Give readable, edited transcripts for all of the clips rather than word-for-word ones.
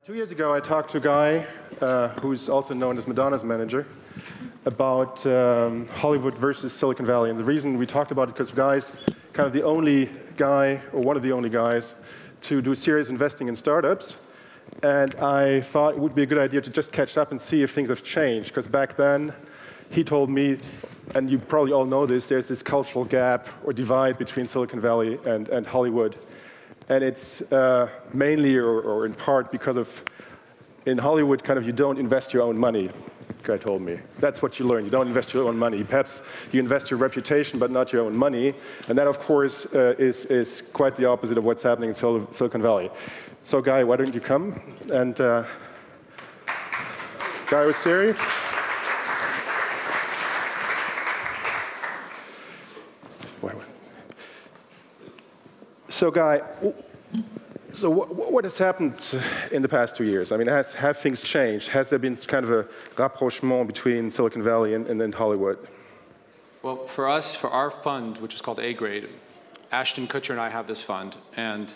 2 years ago, I talked to a guy who's also known as Madonna's manager about Hollywood versus Silicon Valley. And the reason we talked about it because the guy's kind of the only guy, or one of the only guys, to do serious investing in startups. And I thought it would be a good idea to just catch up and see if things have changed. Because back then, he told me, and you probably all know this, there's this cultural gap or divide between Silicon Valley and Hollywood. And it's mainly or in part because of, in Hollywood, kind of you don't invest your own money, the guy told me. That's what you learn. You don't invest your own money. Perhaps you invest your reputation, but not your own money. And that, of course, is quite the opposite of what's happening in Silicon Valley. So, Guy, why don't you come? And Guy Oseary. So, Guy, so what has happened in the past 2 years? I mean, have things changed? Has there been kind of a rapprochement between Silicon Valley and Hollywood? Well, for us, for our fund, which is called A-Grade, Ashton Kutcher and I have this fund. And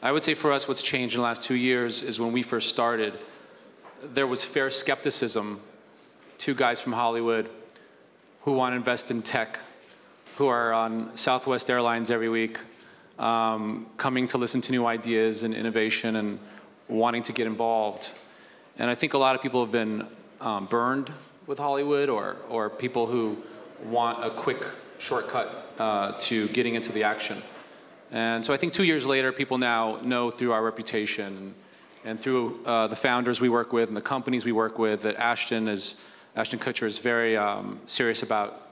I would say for us, what's changed in the last 2 years is when we first started, there was fair skepticism. Two guys from Hollywood who want to invest in tech, who are on Southwest Airlines every week, coming to listen to new ideas and innovation and wanting to get involved. And I think a lot of people have been burned with Hollywood or people who want a quick shortcut to getting into the action. And so I think 2 years later, people now know through our reputation and through the founders we work with and the companies we work with that Ashton Kutcher is very serious about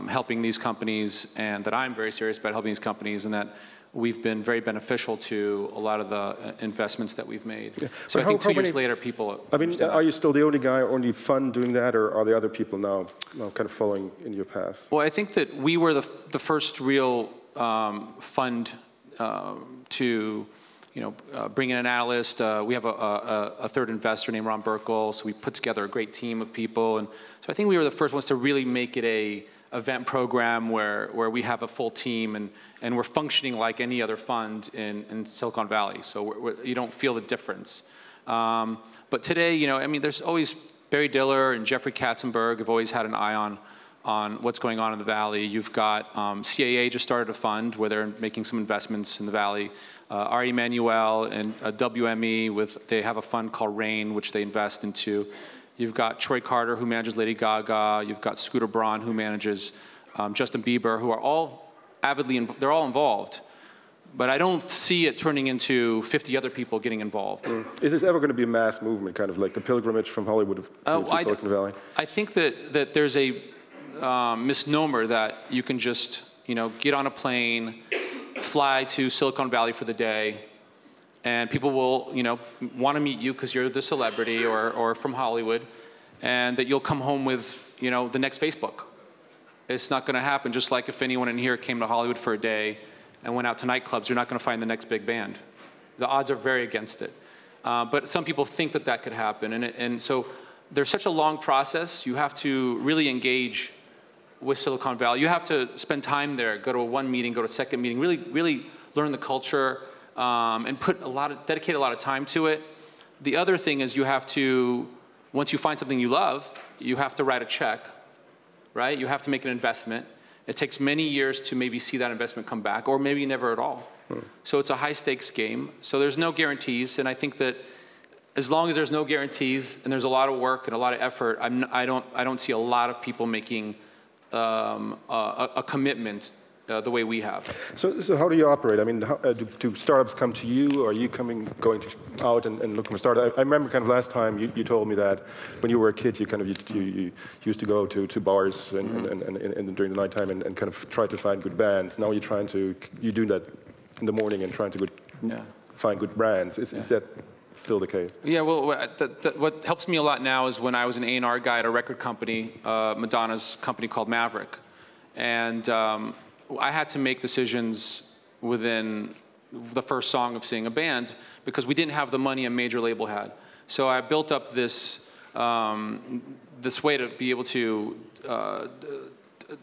helping these companies, and that I'm very serious about helping these companies, and that we've been very beneficial to a lot of the investments that we've made. Yeah. So I think 2 years later, people. I mean, are you still the only guy, only fund doing that, or are there other people now kind of following in your path? Well, I think that we were the first real fund to bring in an analyst. We have a third investor named Ron Burkle, so we put together a great team of people. And so I think we were the first ones to really make it a event program where we have a full team and we're functioning like any other fund in Silicon Valley. So you don't feel the difference. But today, I mean, there's always Barry Diller and Jeffrey Katzenberg have always had an eye on what's going on in the Valley. You've got CAA just started a fund where they're making some investments in the Valley. R. Emanuel and WME, they have a fund called RAIN, which they invest into. You've got Troy Carter, who manages Lady Gaga. You've got Scooter Braun, who manages Justin Bieber, who are all they're all involved. But I don't see it turning into 50 other people getting involved. Is this ever going to be a mass movement, kind of like the pilgrimage from Hollywood to Silicon Valley? I think that there's a misnomer that you can just get on a plane, fly to Silicon Valley for the day, and people will want to meet you because you're the celebrity or from Hollywood, and that you'll come home with the next Facebook. It's not going to happen. Just like if anyone in here came to Hollywood for a day and went out to nightclubs, you're not going to find the next big band. The odds are very against it. But some people think that could happen, and so there's such a long process. You have to really engage with Silicon Valley. You have to spend time there, go to one meeting, go to a second meeting, really learn the culture, and dedicate a lot of time to it. The other thing is you have to, once you find something you love, you have to write a check, right? You have to make an investment. It takes many years to maybe see that investment come back, or maybe never at all. So it's a high stakes game. So there's no guarantees, and I think that as long as there's no guarantees and there's a lot of work and a lot of effort, I don't see a lot of people making a commitment the way we have. So how do you operate? I mean, do startups come to you, or are you going out and looking for startups? I remember kind of last time you told me that when you were a kid, you used to go to bars and during the nighttime and kind of try to find good bands. Now you do that in the morning and trying to find good brands. Is that still the case? Yeah, well, what helps me a lot now is when I was an A&R guy at a record company, Madonna's company called Maverick, and I had to make decisions within the first song of seeing a band because we didn't have the money a major label had. So I built up this way to be able to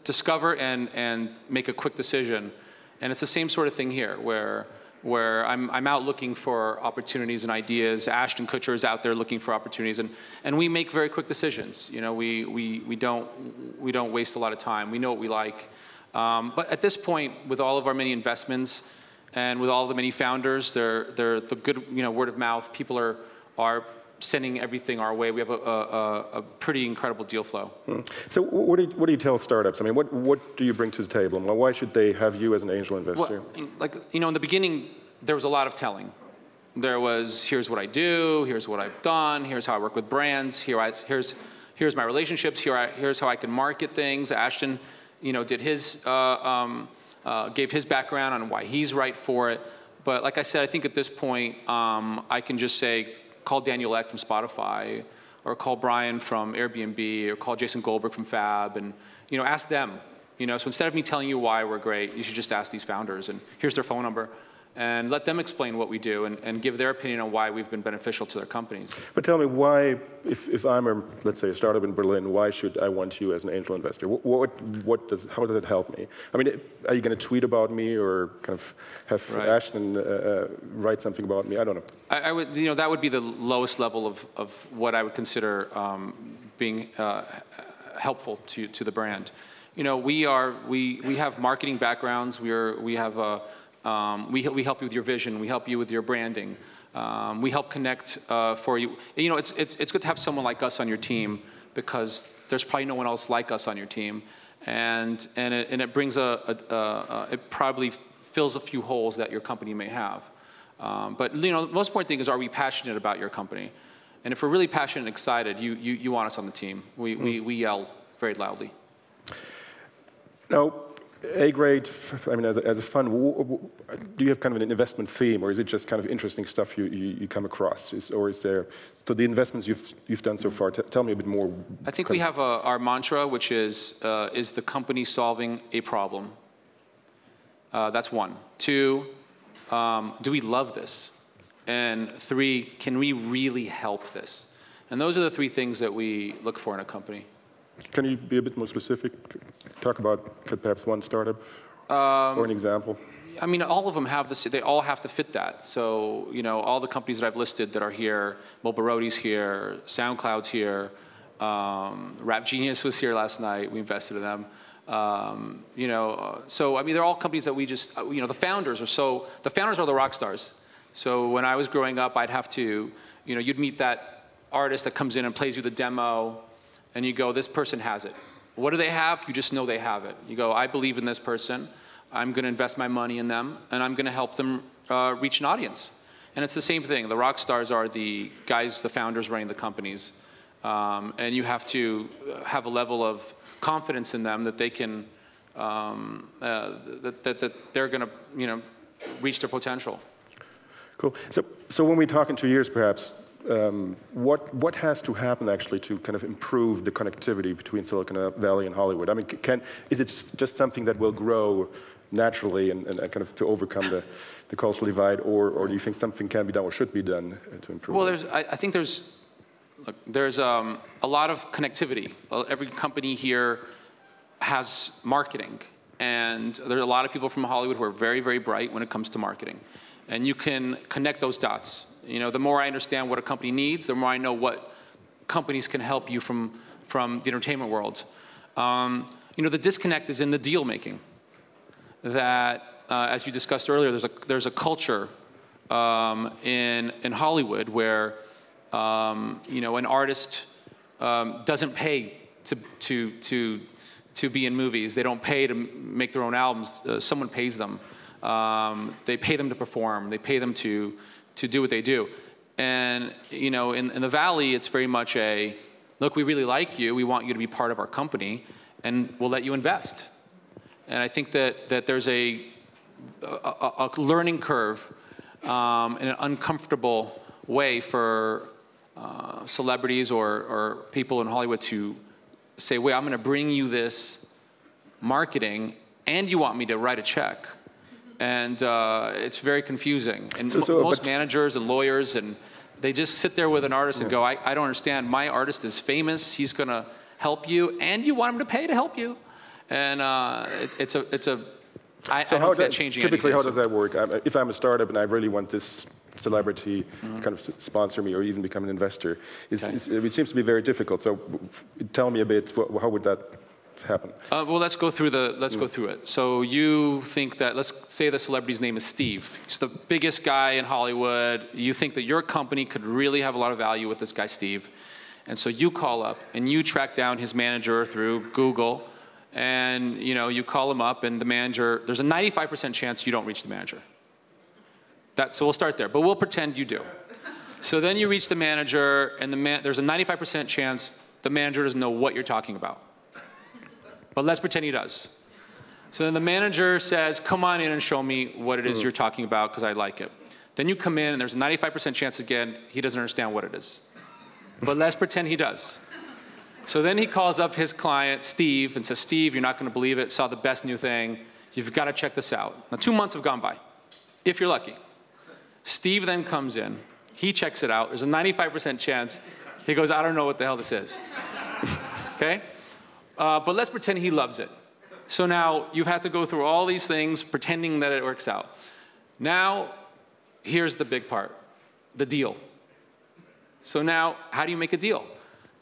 discover and make a quick decision. And it's the same sort of thing here, where where I'm out looking for opportunities and ideas. Ashton Kutcher is out there looking for opportunities, and we make very quick decisions. You know, we don't waste a lot of time. We know what we like. But at this point, with all of our many investments and with all the many founders, they're the good, you know, word of mouth. People are sending everything our way. We have a pretty incredible deal flow. So what do you tell startups? I mean, what do you bring to the table? And why should they have you as an angel investor? Well, like, you know, in the beginning, there was a lot of telling. There was, here's what I do, here's what I've done, here's how I work with brands, here's my relationships, here's how I can market things. Ashton, you know, did gave his background on why he's right for it. But like I said, I think at this point, I can just say, call Daniel Ek from Spotify, or call Brian from Airbnb, or call Jason Goldberg from Fab, and, you know, ask them. You know, so instead of me telling you why we're great, you should just ask these founders, and here's their phone number, and let them explain what we do and give their opinion on why we've been beneficial to their companies. But tell me why, if I'm let's say a startup in Berlin, why should I want you as an angel investor? How does it help me? I mean, are you going to tweet about me or kind of have Ashton write something about me? I don't know. I would, you know, that would be the lowest level of what I would consider being helpful to the brand. You know, we have marketing backgrounds. We help you with your vision. We help you with your branding. We help connect for you. You know, it's good to have someone like us on your team, because there's probably no one else like us on your team, and it brings it probably fills a few holes that your company may have. But you know, the most important thing is, are we passionate about your company? And if we're really passionate and excited, you want us on the team. We yell very loudly. Now, A-grade, I mean, as a fund, do you have kind of an investment theme, or is it just kind of interesting stuff you come across? Or is there, so the investments you've done so far, tell me a bit more. I think we have our mantra, which is the company solving a problem? That's one. Two, do we love this? And three, can we really help this? And those are the three things that we look for in a company. Can you be a bit more specific? Talk about perhaps one startup or an example. I mean, all of them have this. They all have to fit that. So, you know, all the companies that I've listed that are here, Mobiroti's here, SoundCloud's here, Rap Genius was here last night. We invested in them. You know, so I mean, they're all companies that we just, you know, the founders are the rock stars. So when I was growing up, I'd have to, you know, you'd meet that artist that comes in and plays you the demo, and you go, this person has it. What do they have? You just know they have it. You go, I believe in this person. I'm going to invest my money in them, and I'm going to help them reach an audience. And it's the same thing. The rock stars are the guys, the founders running the companies. And you have to have a level of confidence in them that they can, that they're going to, you know, reach their potential. Cool. So when we talk in 2 years, perhaps, what has to happen actually to kind of improve the connectivity between Silicon Valley and Hollywood? I mean, is it just something that will grow naturally and kind of to overcome the cultural divide, or do you think something can be done or should be done to improve? Well, I think there's a lot of connectivity. Every company here has marketing, and there are a lot of people from Hollywood who are very, very bright when it comes to marketing, and you can connect those dots. You know, the more I understand what a company needs, the more I know what companies can help you from the entertainment world. You know, the disconnect is in the deal making. That, as you discussed earlier, there's a culture in Hollywood where you know, an artist doesn't pay to be in movies. They don't pay to make their own albums. Someone pays them. They pay them to perform. They pay them to do what they do. And you know, in the Valley, it's very much a, look, we really like you. We want you to be part of our company, and we'll let you invest. And I think that there's a learning curve in an uncomfortable way for celebrities or people in Hollywood to say, wait, I'm going to bring you this marketing, and you want me to write a check. And it's very confusing. And most managers and lawyers, and they just sit there with an artist and go, I don't understand. My artist is famous. He's going to help you, and you want him to pay to help you. And I don't see that changing typically, anything. how does that work? If I'm a startup and I really want this celebrity kind of sponsor me or even become an investor, it seems to be very difficult. So tell me a bit, how would that happen? Well, let's go through it. So you think that, let's say the celebrity's name is Steve. He's the biggest guy in Hollywood. You think that your company could really have a lot of value with this guy, Steve. And so you call up and you track down his manager through Google, and you call him up, and the manager, there's a 95% chance you don't reach the manager. So we'll start there, but we'll pretend you do. So then you reach the manager, and there's a 95% chance the manager doesn't know what you're talking about. But let's pretend he does. So then the manager says, come on in and show me what it is you're talking about, because I like it. Then you come in, and there's a 95% chance again he doesn't understand what it is. But let's pretend he does. So then he calls up his client, Steve, and says, Steve, you're not going to believe it. Saw the best new thing. You've got to check this out. Now, 2 months have gone by, if you're lucky. Steve then comes in. He checks it out. There's a 95% chance. He goes, I don't know what the hell this is. Okay? But let's pretend he loves it. So now you've had to go through all these things, pretending that it works out. Now, here's the big part, the deal. So now, how do you make a deal?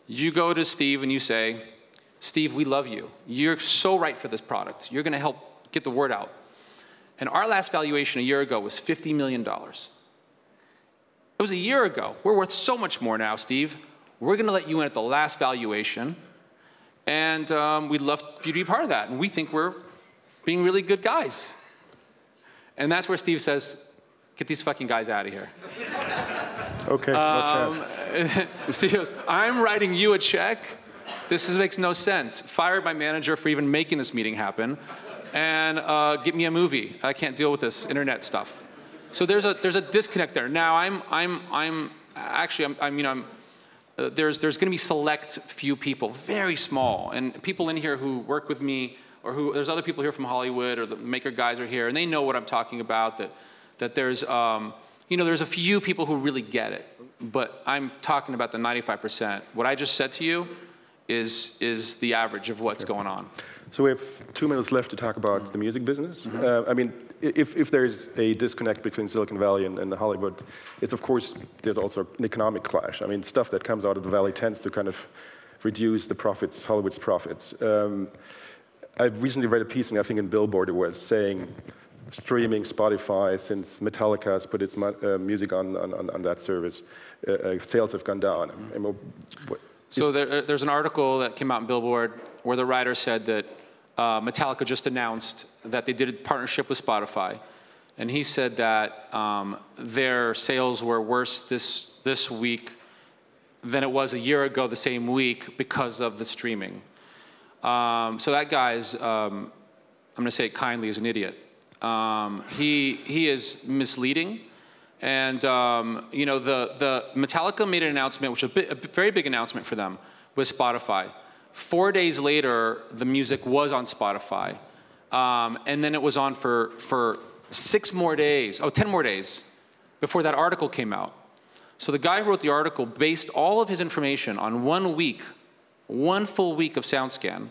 You go to Steve and you say, Steve, we love you. You're so right for this product. You're going to help get the word out. And our last valuation a year ago was $50 million. It was a year ago. We're worth so much more now, Steve. We're going to let you in at the last valuation. And we'd love for you to be part of that. And we think we're being really good guys. And that's where Steve says, get these fucking guys out of here. Okay, no chance. Steve goes, I'm writing you a check. This makes no sense. Fired my manager for even making this meeting happen. And get me a movie. I can't deal with this internet stuff. So there's a disconnect there. Now there's going to be select few people, very small, and people in here who work with me, or there's other people here from Hollywood, or the maker guys are here, and they know what I'm talking about. That there's there's a few people who really get it, but I'm talking about the 95%. What I just said to you is the average of what's going on. So we have 2 minutes left to talk about the music business. I mean, if there's a disconnect between Silicon Valley and Hollywood, it's of course, there's also an economic clash. I mean, stuff that comes out of the Valley tends to kind of reduce the profits, Hollywood's profits. I've recently read a piece, I think in Billboard, it was saying, streaming Spotify, since Metallica has put its music on that service, sales have gone down. So there's an article that came out in Billboard where the writer said that Metallica just announced that they did a partnership with Spotify. And he said that their sales were worse this week than it was a year ago the same week because of the streaming. So that guy's, I'm going to say it kindly, is an idiot. He is misleading. And the Metallica made an announcement, which was a very big announcement for them, with Spotify. 4 days later, the music was on Spotify. And then it was on for 6 more days, 10 more days, before that article came out. So the guy who wrote the article based all of his information on 1 week, 1 full week of SoundScan,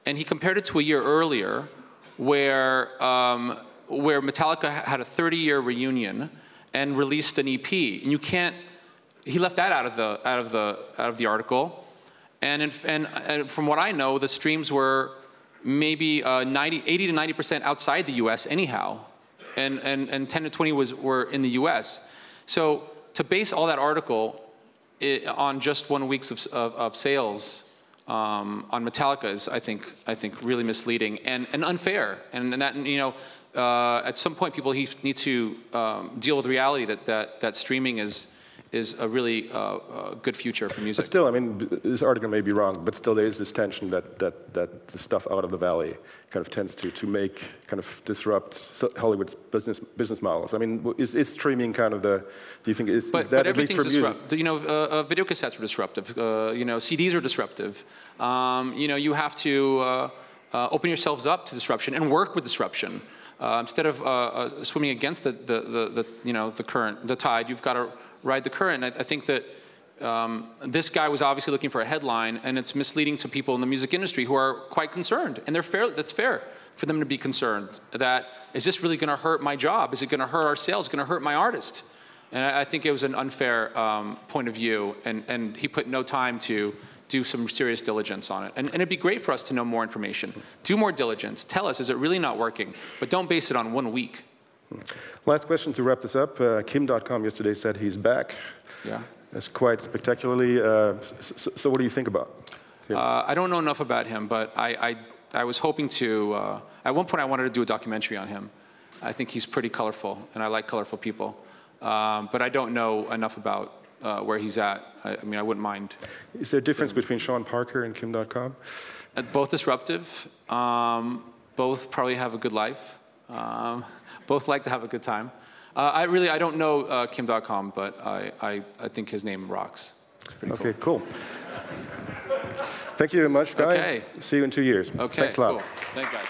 and he compared it to a year earlier, where Metallica had a 30-year reunion and released an EP, and you can't. He left that out of the article, and from what I know, the streams were maybe 80 to 90% outside the U.S. anyhow, and 10 to 20 were in the U.S. So to base all that article on just 1 week of sales on Metallica is, I think really misleading and unfair, and that at some point people need to deal with the reality that streaming is a really good future for music. But still, I mean, this article may be wrong, but still there is this tension that the stuff out of the Valley kind of tends to disrupt Hollywood's business models. I mean, is streaming kind of do you think, is that at least for music? Video cassettes are disruptive. CDs are disruptive. You have to open yourselves up to disruption and work with disruption. Instead of swimming against the current, the tide, you've got to ride the current. I think that this guy was obviously looking for a headline, and it's misleading to people in the music industry who are quite concerned, and that's fair for them to be concerned. That, is this really going to hurt my job? Is it going to hurt our sales? Is it going to hurt my artist? And I think it was an unfair point of view, and he put no time to do some serious diligence on it. And it'd be great for us to know more information. Do more diligence. Tell us, is it really not working? But don't base it on 1 week. Last question to wrap this up. Kim.com yesterday said he's back. Yeah. That's quite spectacularly. So what do you think about him? I don't know enough about him, but I was hoping to, at one point I wanted to do a documentary on him. I think he's pretty colorful, and I like colorful people. But I don't know enough about where he's at. I mean, I wouldn't mind. Is there a difference between Sean Parker and Kim.com? Both disruptive. Both probably have a good life. Both like to have a good time. I don't know Kim.com, but I think his name rocks. It's pretty cool. Okay, cool. Thank you very much, Guy. Okay. See you in 2 years. Okay, Thanks a lot. Cool. Thank you, guys.